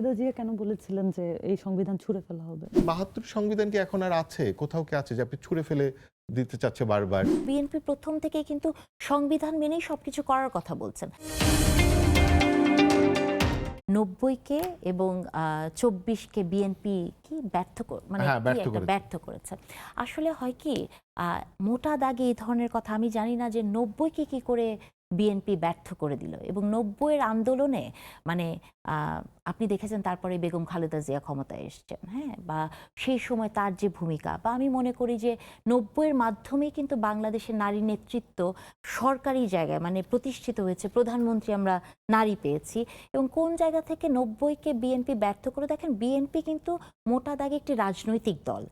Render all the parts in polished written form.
খালেদা জিয়া কেন বলেছিলেন যে এই সংবিধান ছুঁড়ে ফেলা হবে? ৭২ সংবিধান কি এখন আর আছে? কোথাও কি আছে যে আপনি ছুঁড়ে ফেলে দিতে চাচ্ছে বারবার? বিএনপি প্রথম থেকেই কিন্তু সংবিধান মেনেই সবকিছু করার কথা বলছেন। ৯০-কে এবং ২৪-কে বিএনপি কি মানে হ্যাঁ, কি ব্যর্থ একটা করেছে। ব্যর্থ করেছে। আসলে হয় কি মোটা দাগে এই ধরনের কথা আমি জানি না যে ৯০-কে কি করে বিএনপি ব্যর্থ করে দিল এবং ৯০-এর আন্দোলনে মানে আপনি দেখেছেন তারপরে বেগম খালেদা জিয়া ক্ষমতায় এসছেন, হ্যাঁ, বা সেই সময় তার যে ভূমিকা, বা আমি মনে করি যে ৯০-এর মাধ্যমেই কিন্তু বাংলাদেশের নারী নেতৃত্ব সরকারি জায়গায় মানে প্রতিষ্ঠিত হয়েছে, প্রধানমন্ত্রী আমরা নারী পেয়েছি। এবং কোন জায়গা থেকে ৯০-কে বিএনপি ব্যর্থ করে, দেখেন বিএনপি কিন্তু মোটা দাগে একটি রাজনৈতিক দল।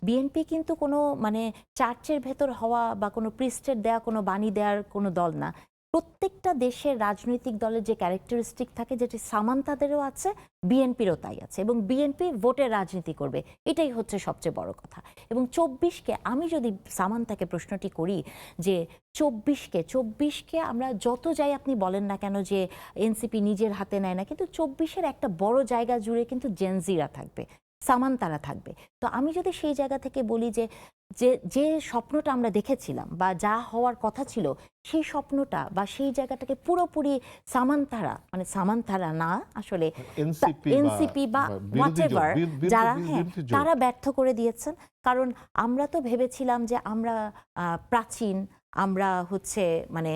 বিএনপি কিন্তু কোনো মানে চার্চের ভেতর হওয়া বা কোনো প্রিস্টের দেয়া কোনো বাণী দেওয়ার কোনো দল না। প্রত্যেকটা দেশের রাজনৈতিক দলের যে ক্যারেক্টারিস্টিক থাকে, যেটি সামান্তাদেরও আছে, বিএনপিরও তাই আছে, এবং বিএনপি ভোটের রাজনীতি করবে, এটাই হচ্ছে সবচেয়ে বড় কথা। এবং ২৪-কে আমি যদি সামান্তাকে প্রশ্নটি করি যে ২৪-কে আমরা যত যাই আপনি বলেন না কেন যে এনসিপি নিজের হাতে নেয় না, কিন্তু ২৪-এর একটা বড় জায়গা জুড়ে কিন্তু জেনজিরা থাকবে, সামান্তারা থাকবে। তো আমি যদি সেই জায়গা থেকে বলি যে যে স্বপ্নটা আমরা দেখেছিলাম বা যা হওয়ার কথা ছিল, সেই স্বপ্নটা বা সেই জায়গাটাকে পুরোপুরি সামান্তারা না আসলে এনসিপি বা হোয়াটএভার যারা, হ্যাঁ, তারা ব্যর্থ করে দিয়েছেন। কারণ আমরা তো ভেবেছিলাম যে আমরা প্রাচীন, আমরা হচ্ছে মানে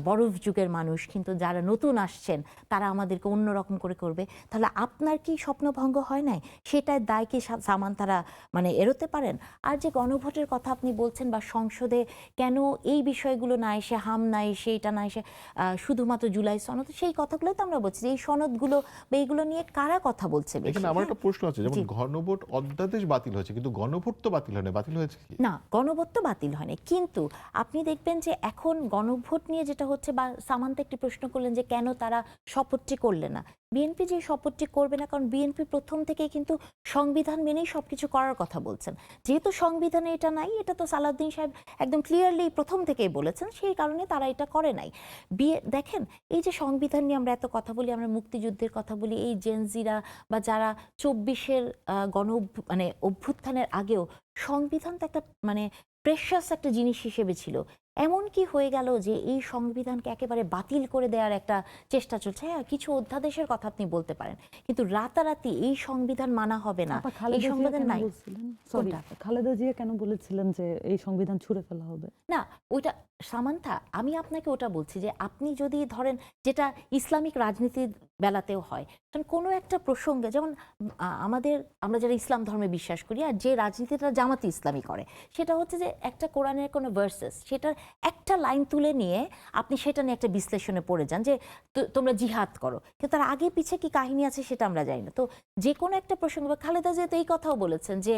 বরফ যুগের মানুষ, কিন্তু যারা নতুন আসছেন তারা আমাদেরকে অন্যরকম করে করবে। তাহলে আপনার কি স্বপ্নভঙ্গ হয় নাই? সেটার দায় কি সামান্তারা মানে এড়োতে পারেন? আর যে গণভোটের কথা আপনি বলছেন বা সংসদে কেন এই বিষয়গুলো না এসে, হাম না এসে, এটা না এসে শুধুমাত্র জুলাই সনদ, সেই কথাগুলো তো আমরা বলছি যে এই সনদগুলো বা এইগুলো নিয়ে কারা কথা বলছে বেশি? এখানে আমার একটা প্রশ্ন আছে, যেমন জি। গণভোট অধ্যাদেশ বাতিল হয়েছে, কিন্তু গণভোট তো বাতিল হয় না। বাতিল হয়েছে কি? না, গণভোট তো বাতিল হয়নি, কিন্তু আপনি দেখবেন যে এখন গণভোট নিয়ে যেটা হচ্ছে, বা সামান্তা একটি প্রশ্ন করলেন যে কেন তারা শপথটি করলে না। বিএনপি যে শপথটি করবে না, কারণ বিএনপি প্রথম থেকেই কিন্তু সংবিধান মেনেই সবকিছু করার কথা বলছেন। যেহেতু সংবিধানে এটা নাই, এটা তো সালাউদ্দিন সাহেব একদম ক্লিয়ারলি প্রথম থেকেই বলেছেন, সেই কারণে তারা এটা করে নাই। দেখেন, এই যে সংবিধান নিয়ে আমরা এত কথা বলি, আমরা মুক্তিযুদ্ধের কথা বলি, এই জেনজিরা বা যারা ২৪-এর মানে অভ্যুত্থানের আগেও সংবিধান তো একটা মানে প্রেশাস একটা জিনিস হিসেবে ছিল। এমন কি হয়ে গেল যে এই সংবিধানকে একেবারে বাতিল করে দেওয়ার একটা চেষ্টা চলছে? হ্যাঁ, কিছু অধ্যাদেশের কথা আপনি বলতে পারেন, কিন্তু রাতারাতি এই সংবিধান মানা হবে না, এই সংবিধান নাই। সরি, খালেদা জিয়া কেন বলেছিলেন যে এই সংবিধান ছুঁড়ে ফেলা হবে? না, ওইটা সামান্থা, আমি আপনাকে ওটা বলছি যে আপনি যদি ধরেন, যেটা ইসলামিক রাজনীতির বেলাতেও হয়, কারণ কোনো একটা প্রসঙ্গে, যেমন আমরা যারা ইসলাম ধর্মে বিশ্বাস করি আর যে রাজনীতিটা জামাতি ইসলামী করে, সেটা হচ্ছে যে একটা কোরআনের কোনো ভার্সেস, সেটার একটা লাইন তুলে নিয়ে আপনি সেটা নিয়ে একটা বিশ্লেষণে পড়ে যান যে তোমরা জিহাদ করো, কিন্তু তার আগে পিছে কি কাহিনী আছে সেটা আমরা জানি না। তো যে কোনো একটা প্রসঙ্গ, খালেদা জিয়া তো এই কথাও বলেছেন যে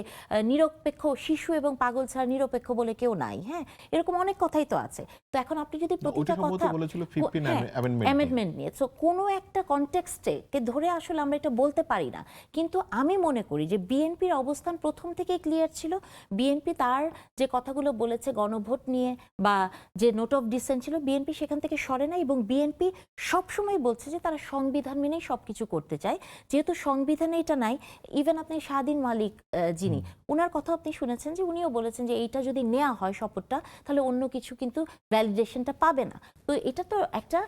নিরপেক্ষ, শিশু এবং পাগল ছাড়া নিরপেক্ষ বলে কেউ নাই, হ্যাঁ, এরকম অনেক কথাই তো আছে। তো এখন আপনি যদি প্রতিটা কথা বলেছিল 15 অ্যামেন্ডমেন্ট নিয়ে, তো কোনো একটা কনটেক্সটে ধরে আসলে আমরা এটা বলতে পারি না। কিন্তু আমি মনে করি যে বিএনপির অবস্থান প্রথম থেকেই ক্লিয়ার ছিল। বিএনপি তার যে কথাগুলো বলেছে গণভোট নিয়ে বা যে নোট অফ ডিসেন্ট ছিল, বিএনপি সেখান থেকে সরে না, এবং বিএনপি সবসময় বলছে যে তারা সংবিধান মেনেই সবকিছু করতে চায়। যেহেতু সংবিধানে এটা নাই, ইভেন আপনি স্বাধীন মালিক যিনি, ওনার কথা আপনি শুনেছেন যে উনিও বলেছেন যে এইটা যদি নেওয়া হয় শপথটা, তাহলে অন্য কিছু কিন্তু ভ্যালিডেশনটা পাবে না। তো এটা তো একটা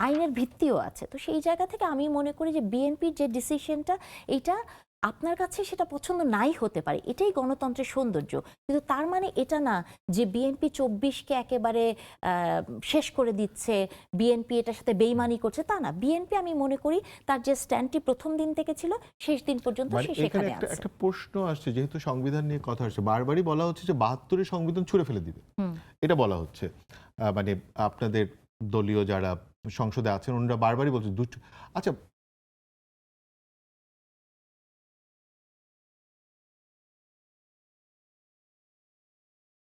আইনের ভিত্তিও আছে। তো সেই জায়গা থেকে আমি মনে করি যে বিএনপির যে ডিসিশনটা, এইটা আপনার কাছে সেটা পছন্দ নাই হতে পারে, এটাই গণতন্ত্রের সৌন্দর্য। কিন্তু তার মানে এটা না যে বিএনপি ২৪-কে একেবারে শেষ করে দিচ্ছে, বিএনপি এটার সাথে বেইমানি করছে, তা না। বিএনপি আমি মনে করি তার যে স্ট্যান্ডটি প্রথম দিন থেকে ছিল, শেষ দিন পর্যন্ত সে সেখানে আছে। একটা প্রশ্ন আসছে, যেহেতু সংবিধান নিয়ে কথা হচ্ছে, বারবারই বলা হচ্ছে যে ৭২-এর সংবিধান ছুঁড়ে ফেলে দিবে, এটা বলা হচ্ছে। মানে আপনাদের দলীয় যারা সংসদে আছেন ওনারা বারবারই বলছেন। আচ্ছা,